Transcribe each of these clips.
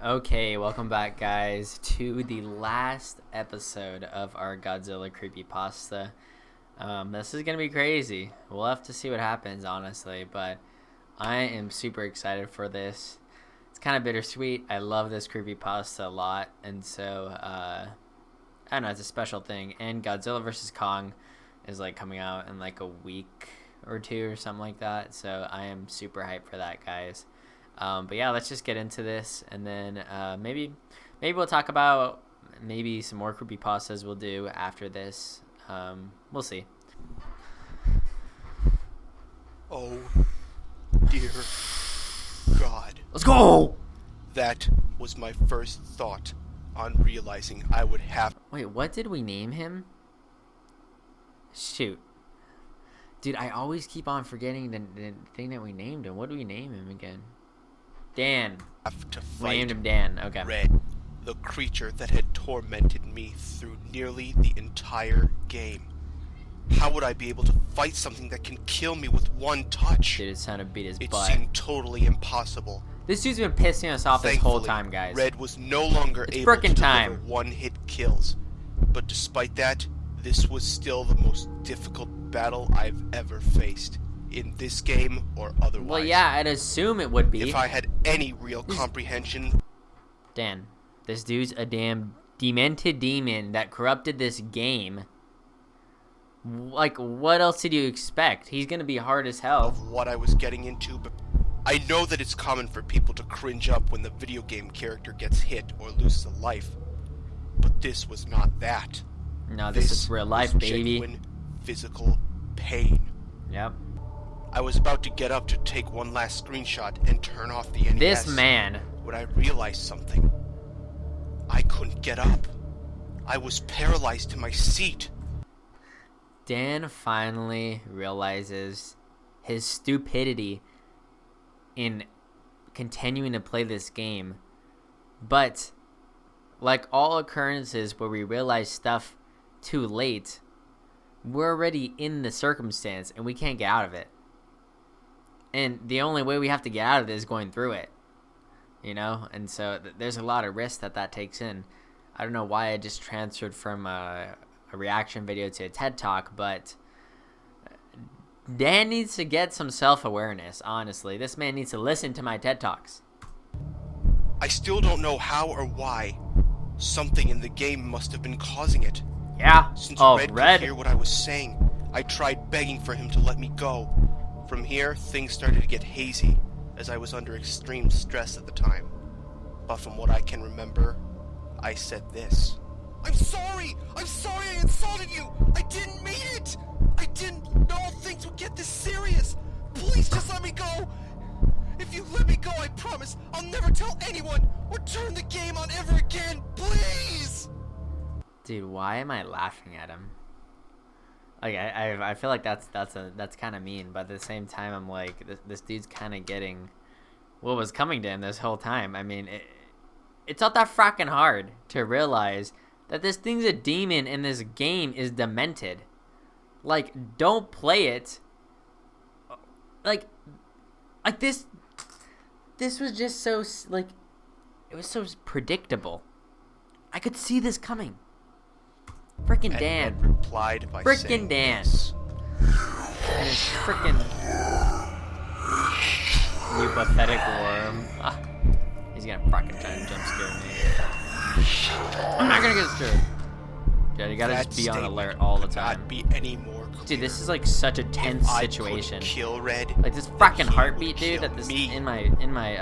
Okay, welcome back, guys, to the last episode of our Godzilla Creepypasta. This is gonna be crazy. We'll have to see what happens, honestly, but I am super excited for this. It's kind of bittersweet. I love this creepypasta a lot, and so I don't know, it's a special thing. And Godzilla vs. Kong is like coming out in like a week or two or something like that, so I am super hyped for that, guys. But yeah, let's just get into this, and then maybe we'll talk about maybe some more creepypastas we'll do after this. We'll see. Oh dear God. Let's go! That was my first thought on realizing I would have... Wait, what did we name him? Shoot. Dude, I always keep on forgetting the thing that we named him. What do we name him again? Dan. to We fight named him Dan. Okay. Red, the creature that had tormented me through nearly the entire game. How would I be able to fight something that can kill me with one touch? Dude, it's time to beat his It butt. seemed totally impossible. This dude's been pissing us off this whole Thankfully, time, guys. Red was no longer It's able to frickin' deliver time. one-hit kills. But despite that, this was still the most difficult battle I've ever faced. In this game or otherwise. Well, yeah, I'd assume it would be. If I had any real comprehension... Dan, this dude's a damn demented demon that corrupted this game. Like, what else did you expect? He's gonna be hard as hell. Of what I was getting into, but I know that it's common for people to cringe up when the video game character gets hit or loses a life. But this was not that. No, this is real life, was baby. Genuine physical pain. Yep. I was about to get up to take one last screenshot and turn off the NES. This man. When I realized something. I couldn't get up. I was paralyzed in my seat. Dan finally realizes his stupidity in continuing to play this game. But, like all occurrences where we realize stuff too late, we're already in the circumstance and we can't get out of it. And the only way we have to get out of it is going through it. You know? And so there's a lot of risk that takes in. I don't know why I just transferred from a reaction video to a TED Talk, but Dan needs to get some self-awareness, honestly. This man needs to listen to my TED Talks. I still don't know how or why. Something in the game must have been causing it. Yeah? Since Red. could hear what I was saying, I tried begging for him to let me go. From here, things started to get hazy, as I was under extreme stress at the time. But from what I can remember, I said this. I'm sorry! I'm sorry I insulted you! I didn't mean it! I didn't know things would get this serious! Please just let me go! If you let me go, I promise I'll never tell anyone or turn the game on ever again! Please! Dude, why am I laughing at him? Like, I feel like that's kind of mean, but at the same time, I'm like, this dude's kind of getting what was coming to him this whole time. I mean, it's not that fracking hard to realize that this thing's a demon and this game is demented. Like, don't play it. Like this was just so, like, it was so predictable. I could see this coming. Frickin' Dan. And replied by Frickin' Dan. This. And his frickin' you pathetic worm. Ah, he's gonna frickin' try and jump scare me. I'm not gonna get scared. Dude, you gotta just be on alert all the time. Not be any more clear. Dude, this is like such a tense situation. Kill Red. Like this frickin' heartbeat, dude. At this in my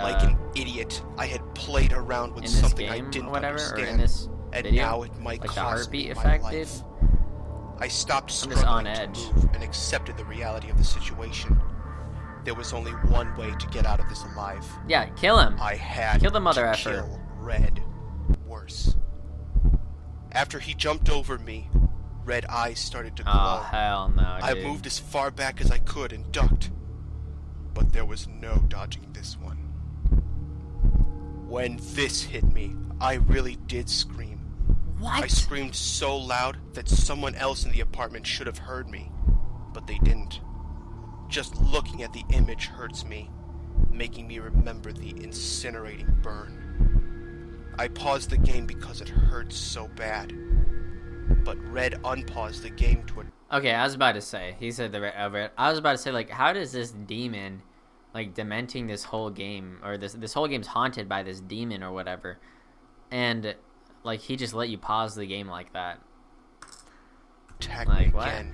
like an idiot, I had played around with in this something game I didn't or whatever, understand. or in this And video, now it might like the cost heartbeat me my effect, life. dude. I stopped I'm just on struggling to edge. move and accepted the reality of the situation. There was only one way to get out of this alive. Yeah, kill him. I had Kill the mother to effer. kill Red. Worse. After he jumped over me, red eyes started to glow. Oh hell no, dude. I moved as far back as I could and ducked. But there was no dodging this one. When this hit me, I really did scream. What? I screamed so loud that someone else in the apartment should have heard me, but they didn't. Just looking at the image hurts me, making me remember the incinerating burn. I paused the game because it hurt so bad. But Red unpaused the game to Okay, I was about to say, he said I was about to say, like, how does this demon, like, dementing this whole game, or this whole game's haunted by this demon or whatever, and, like, he just let you pause the game like that. attack like, me again.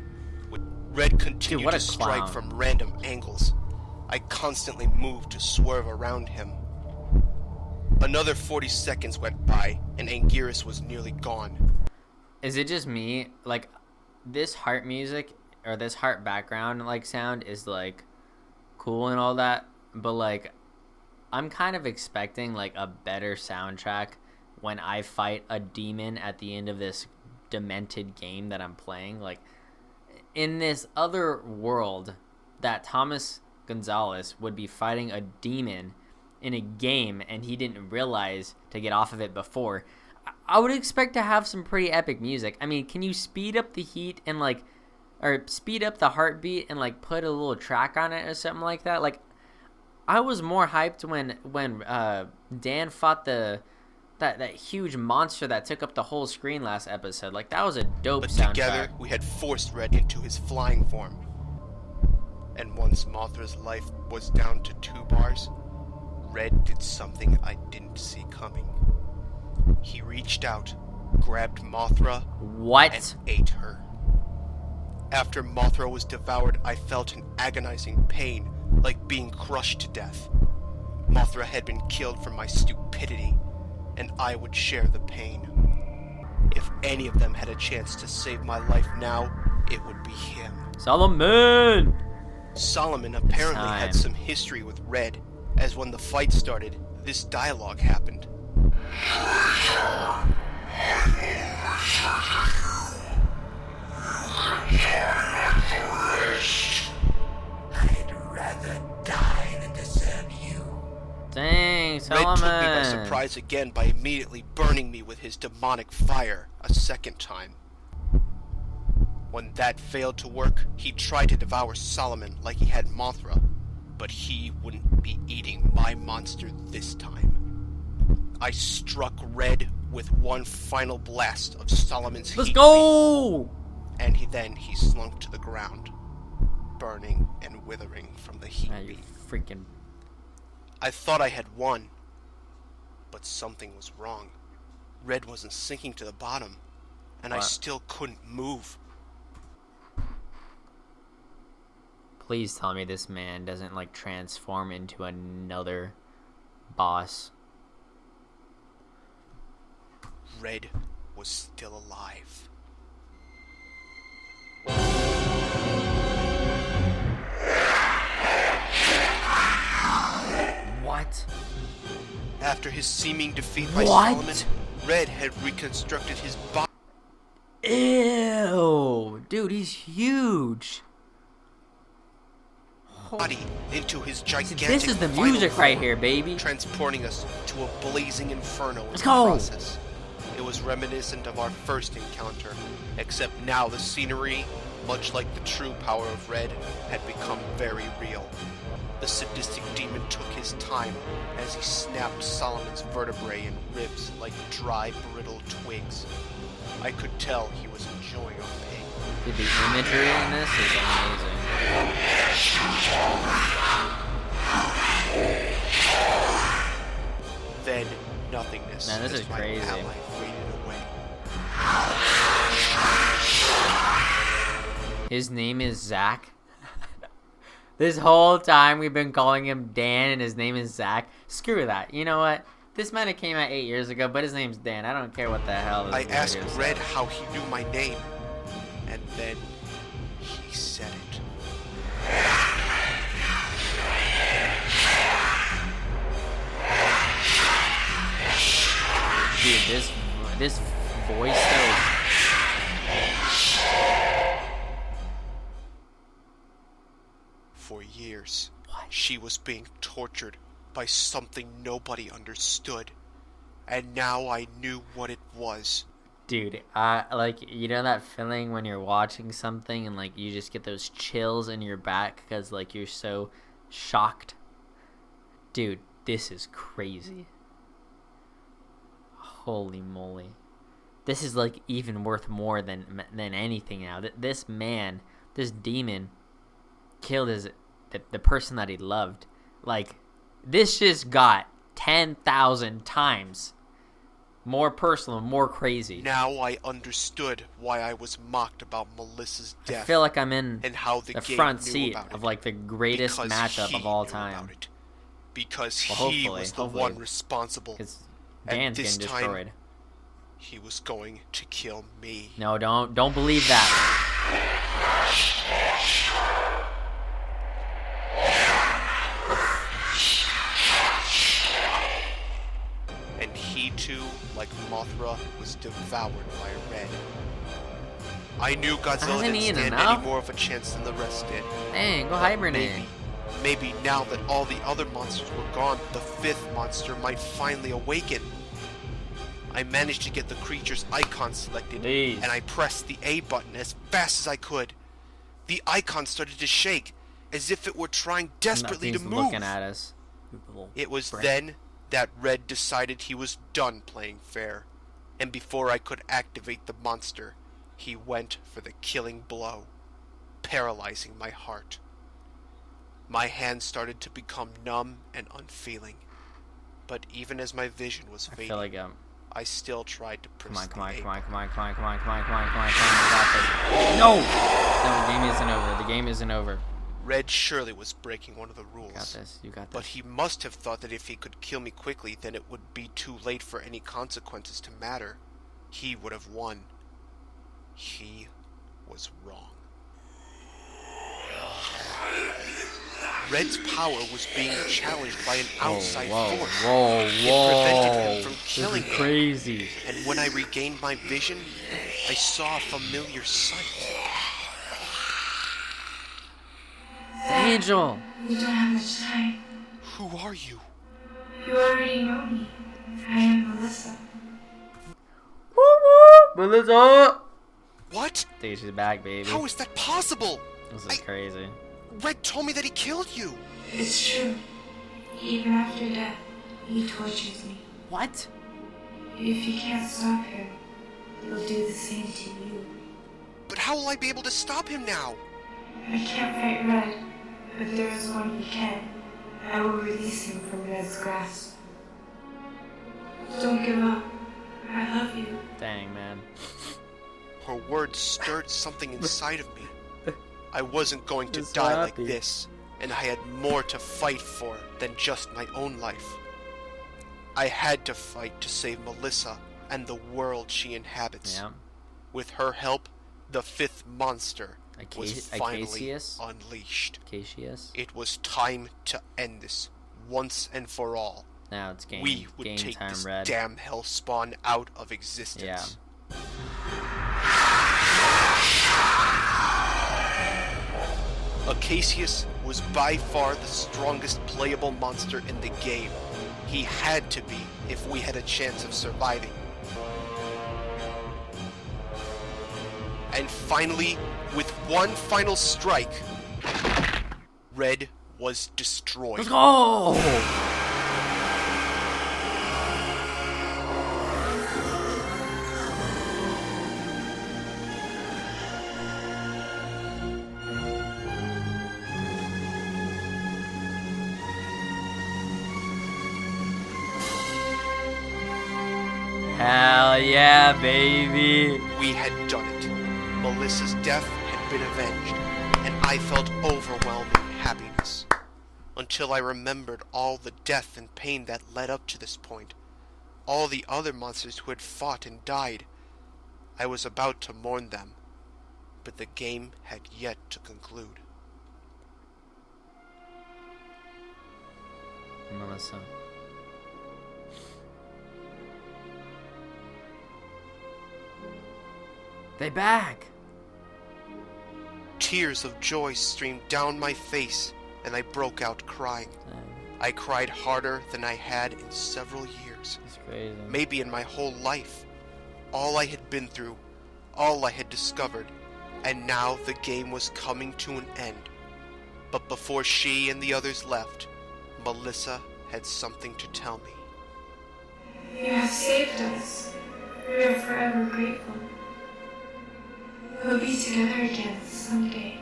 Red continued to strike clown. from random angles. I constantly moved to swerve around him. Another 40 seconds went by, and Anguirus was nearly gone. Is it just me? Like, this heart music, or this heart background, like, sound is, like, cool and all that, but, like, I'm kind of expecting, like, a better soundtrack when I fight a demon at the end of this demented game that I'm playing. Like, in this other world that Thomas Gonzalez would be fighting a demon in a game and he didn't realize to get off of it before, I would expect to have some pretty epic music. I mean, can you speed up the heat and, like, or speed up the heartbeat and, like, put a little track on it or something like that? Like, I was more hyped when Dan fought that huge monster that took up the whole screen last episode. Like, that was a dope soundtrack. But together, we had forced Red into his flying form. And once Mothra's life was down to 2 bars, Red did something I didn't see coming. He reached out, grabbed Mothra, and ate her. After Mothra was devoured, I felt an agonizing pain, like being crushed to death. Mothra had been killed for my stupidity, and I would share the pain. If any of them had a chance to save my life now, it would be him. Solomon apparently had some history with Red, as when the fight started, this dialogue happened. I'd rather die than desert you. Dang, Solomon. Red took me by surprise again by immediately burning me with his demonic fire a second time. When that failed to work, he tried to devour Solomon like he had Mothra, but he wouldn't be eating my monster this time. I struck Red with one final blast of Solomon's heat. Let's go! And he slunk to the ground, burning and withering from the heat You beam. freaking... I thought I had won, but something was wrong. Red wasn't sinking to the bottom, and I still couldn't move. Please tell me this man doesn't, like, transform into another boss. Red was still alive. What? After his seeming defeat by Solomon, Red had reconstructed his body. Ew! Dude, he's huge! Into his gigantic This is the music right here, baby. Transporting us to a blazing inferno in the go. process. It was reminiscent of our first encounter, except now the scenery, much like the true power of Red, had become very real. The sadistic demon took his time as he snapped Solomon's vertebrae and ribs like dry, brittle twigs. I could tell he was enjoying our pain. Dude, the imagery in this is amazing. Then nothingness. Man, this as is my crazy. ally faded away. His name is Zach. This whole time we've been calling him Dan and his name is Zach. Screw that. You know what? This might have came out 8 years ago, but his name's Dan. I don't care what the hell I this asked is. Red how he knew my name, and then he said it. Dude, this voice though. For years, she was being tortured by something nobody understood, and now I knew what it was. Dude, like, you know that feeling when you're watching something and, like, you just get those chills in your back because, like, you're so shocked? Dude, this is crazy. Holy moly. This is like even worth more than anything now. This man, this demon, killed the person that he loved. Like, this just got 10,000 times more personal, more crazy. Now I understood why I was mocked about Melissa's death. I feel like I'm in and how the game front knew seat about of it. like the greatest Because matchup he of all knew time. about it. Because Well, he was the hopefully. one responsible. Because And Dan's this getting time, destroyed. he was going to kill me. No, don't believe that. And he too, like Mothra, was devoured by Red. I knew Godzilla Hasn't didn't eaten stand enough? any more of a chance than the rest did. Dang, go hibernate. Maybe now that all the other monsters were gone, the fifth monster might finally awaken. I managed to get the creature's icon selected, Please. and I pressed the A button as fast as I could. The icon started to shake, as if it were trying desperately to Nothing's move. looking at us. It was Brick. then that Red decided he was done playing fair, and before I could activate the monster, he went for the killing blow, paralyzing my heart. My hands started to become numb and unfeeling, but even as my vision was I fading, feel like I still tried to press come on, the come on, A come on, button. come on, come on, come on, come on, come on, come on, come on, we got this. No! No, the game isn't over. The game isn't over. Red surely was breaking one of the You got rules, this. You got but this. he must have thought that if he could kill me quickly, then it would be too late for any consequences to matter. He would have won. He was wrong. Red's power was being challenged by an outside force. Whoa, It prevented him from killing This is me. crazy. And when I regained my vision, I saw a familiar sight. The angel! We don't have much time. Who are you? You already know me. I am Melissa. Melissa! What? Dude, she's back, baby. How is that possible? This is crazy. Red told me that he killed you. It's true. Even after death, he tortures me. What? If you can't stop him, he'll do the same to you. But how will I be able to stop him now? I can't fight Red, but there is one who can. I will release him from Red's grasp. Don't give up. I love you. Dang, man. Her words stirred something inside of me. I wasn't going to It's die happy. like this, and I had more to fight for than just my own life. I had to fight to save Melissa and the world she inhabits. Yeah. With her help, the fifth monster was finally Acacius? unleashed. Cassius? It was time to end this, once and for all. Now it's game, We would game take time, this Red. damn hell spawn out of existence. Yeah. Acacius was by far the strongest playable monster in the game. He had to be if we had a chance of surviving. And finally, with one final strike, Red was destroyed. Let's go! Hell yeah, baby! We had done it. Melissa's death had been avenged, and I felt overwhelming happiness. Until I remembered all the death and pain that led up to this point. All the other monsters who had fought and died. I was about to mourn them, but the game had yet to conclude. Melissa. They back! Tears of joy streamed down my face, and I broke out crying. I cried harder than I had in several years, It's crazy. maybe in my whole life. All I had been through, all I had discovered, and now the game was coming to an end. But before she and the others left, Melissa had something to tell me. You have saved us. together again someday.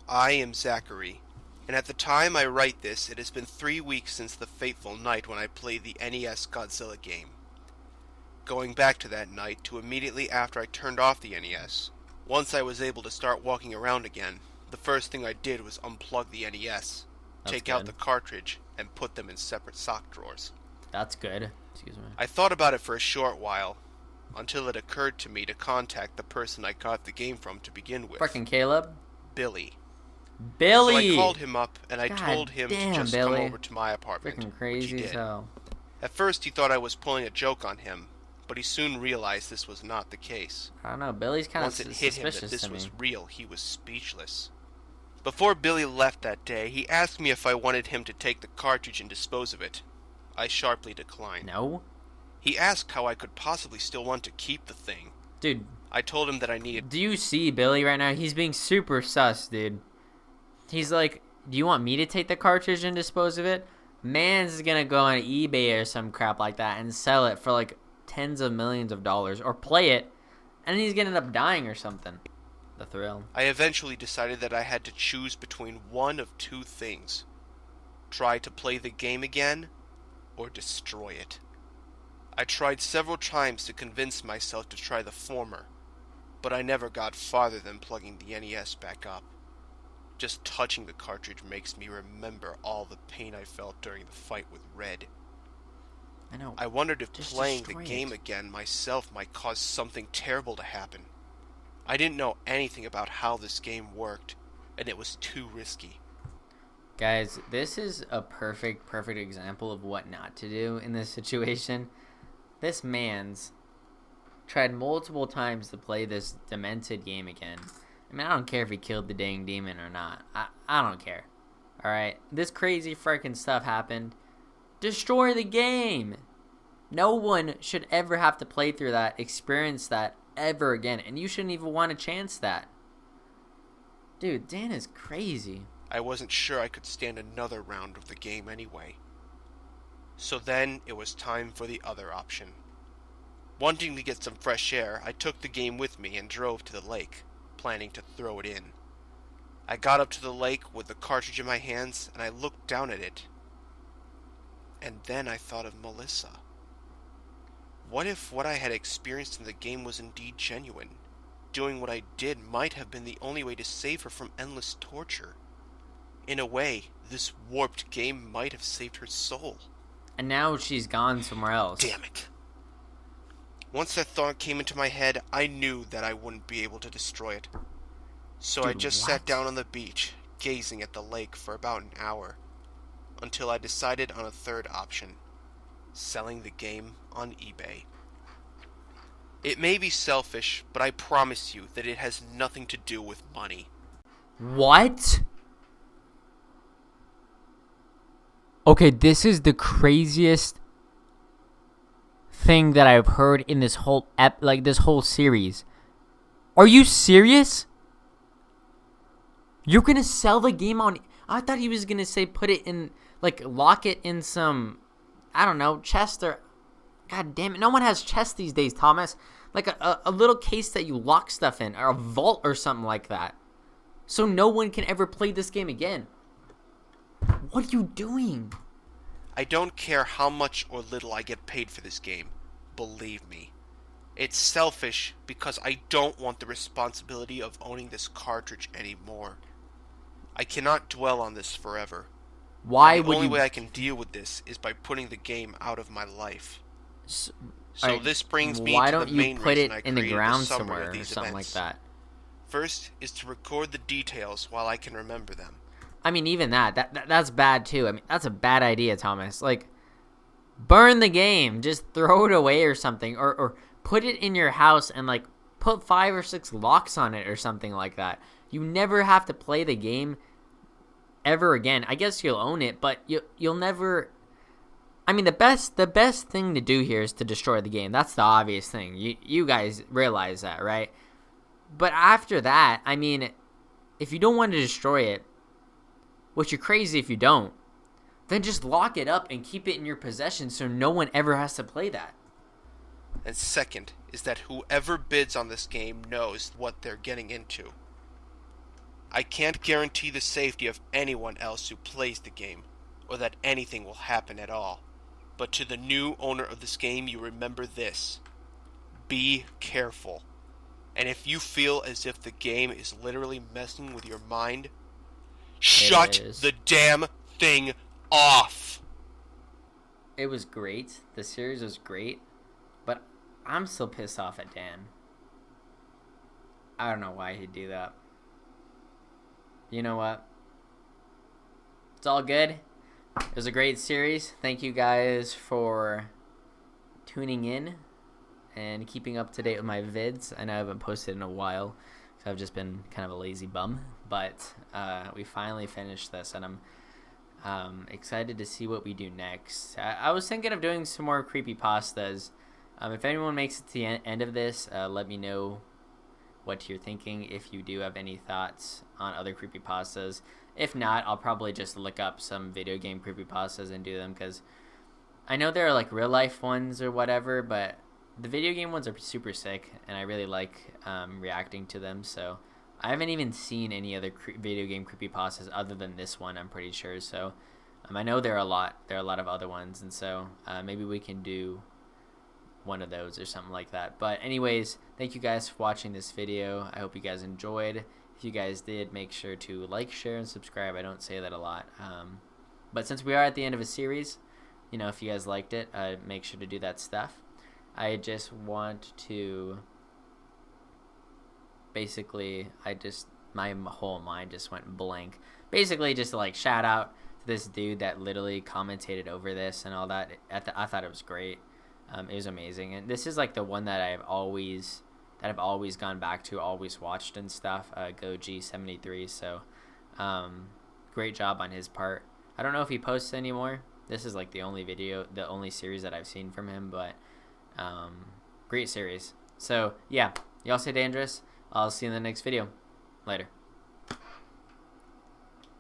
I am Zachary, and at the time I write this, it has been 3 weeks since the fateful night when I played the NES Godzilla game. Going back to that night, to immediately after I turned off the NES, once I was able to start walking around again, the first thing I did was unplug the NES, take out the cartridge, and put them in separate sock drawers. That's good. Excuse me. I thought about it for a short while, until it occurred to me to contact the person I got the game from to begin with. Fucking Caleb? Billy. Billy! So I called him up, and I God told him to damn, just Billy. come over to my apartment, Freaking which he crazy did. as hell. At first he thought I was pulling a joke on him, but he soon realized this was not the case. I don't know. Billy's kind of Once it hit him that suspicious this to me. was real, he was speechless. Before Billy left that day, he asked me if I wanted him to take the cartridge and dispose of it. I sharply declined. No? He asked how I could possibly still want to keep the thing. Dude, I told him that I needed... do you see Billy right now? He's being super sus, dude. He's like, do you want me to take the cartridge and dispose of it? Man's gonna go on eBay or some crap like that and sell it for like tens of millions of dollars. Or play it, and he's gonna end up dying or something. The thrill. I eventually decided that I had to choose between one of two things. Try to play the game again, or destroy it. I tried several times to convince myself to try the former, but I never got farther than plugging the NES back up. Just touching the cartridge makes me remember all the pain I felt during the fight with Red. I know. I wondered if Just playing the destroy game it. again myself might cause something terrible to happen. I didn't know anything about how this game worked, and it was too risky. Guys, this is a perfect example of what not to do in this situation. This man's tried multiple times to play this demented game again. I mean, I don't care if he killed the dang demon or not. I don't care. Alright? This crazy freaking stuff happened. Destroy the game! No one should ever have to play through that, experience that ever again. And you shouldn't even want to chance that. Dude, Dan is crazy. I wasn't sure I could stand another round of the game anyway. So then it was time for the other option. Wanting to get some fresh air, I took the game with me and drove to the lake, planning to throw it in. I got up to the lake with the cartridge in my hands, and I looked down at it. And then I thought of Melissa. What if what I had experienced in the game was indeed genuine? Doing what I did might have been the only way to save her from endless torture. In a way, this warped game might have saved her soul. And now she's gone somewhere else. Damn it. Once that thought came into my head, I knew that I wouldn't be able to destroy it. So I Dude, just what? sat down on the beach, gazing at the lake for about an hour, until I decided on a third option, selling the game on eBay. It may be selfish, but I promise you that it has nothing to do with money. What? Okay, this is the craziest thing that I've heard in this whole this whole series. Are you serious? You're gonna sell the game on... I thought he was gonna say put it in, like, lock it in some, I don't know, chest or... God damn it, no one has chests these days, Thomas. Like a little case that you lock stuff in, or a vault or something like that. So no one can ever play this game again. What are you doing? I don't care how much or little I get paid for this game. Believe me. It's selfish because I don't want the responsibility of owning this cartridge anymore. I cannot dwell on this forever. Why The would only you... way I can deal with this is by putting the game out of my life. So Alright, this brings me why to don't the you main put reason it I in the created ground summary somewhere of or these something events. like that? First is to record the details while I can remember them. I mean, even that's bad too. I mean, that's a bad idea, Thomas. Like, burn the game. Just throw it away or something. Or put it in your house and, like, put 5 or 6 locks on it or something like that. You never have to play the game ever again. I guess you'll own it, but you'll never... I mean, the best thing to do here is to destroy the game. That's the obvious thing. You guys realize that, right? But after that, I mean, if you don't want to destroy it, which you're crazy if you don't, then just lock it up and keep it in your possession so no one ever has to play that. And second is that whoever bids on this game knows what they're getting into. I can't guarantee the safety of anyone else who plays the game, or that anything will happen at all. But to the new owner of this game, you remember this. Be careful. And if you feel as if the game is literally messing with your mind, shut the damn thing off. It was great. The series was great. But I'm still pissed off at Dan. I don't know why he'd do that. You know what? It's all good. It was a great series. Thank you guys for tuning in and keeping up to date with my vids. I know I haven't posted in a while because I've just been kind of a lazy bum. But we finally finished this, and I'm excited to see what we do next. I was thinking of doing some more creepypastas. If anyone makes it to the end of this, let me know what you're thinking, if you do have any thoughts on other creepypastas. If not, I'll probably just look up some video game creepypastas and do them, because I know there are like real life ones or whatever, but the video game ones are super sick, and I really like reacting to them. So I haven't even seen any other video game creepypastas other than this one, I'm pretty sure. So I know there are a lot of other ones, and so maybe we can do one of those or something like that. But anyways, thank you guys for watching this video. I hope you guys enjoyed. If you guys did, make sure to like, share, and subscribe. I don't say that a lot, but since we are at the end of a series, you know, if you guys liked it, make sure to do that stuff. I just want to basically, my whole mind just went blank. Basically, just to like shout out to this dude that literally commentated over this and all that. I thought it was great. It was amazing, and this is like the one that I've always gone back to, always watched and stuff. GoG73. So, great job on his part. I don't know if he posts anymore. This is like the only series that I've seen from him, but great series. So yeah, y'all stay dangerous. I'll see you in the next video. Later.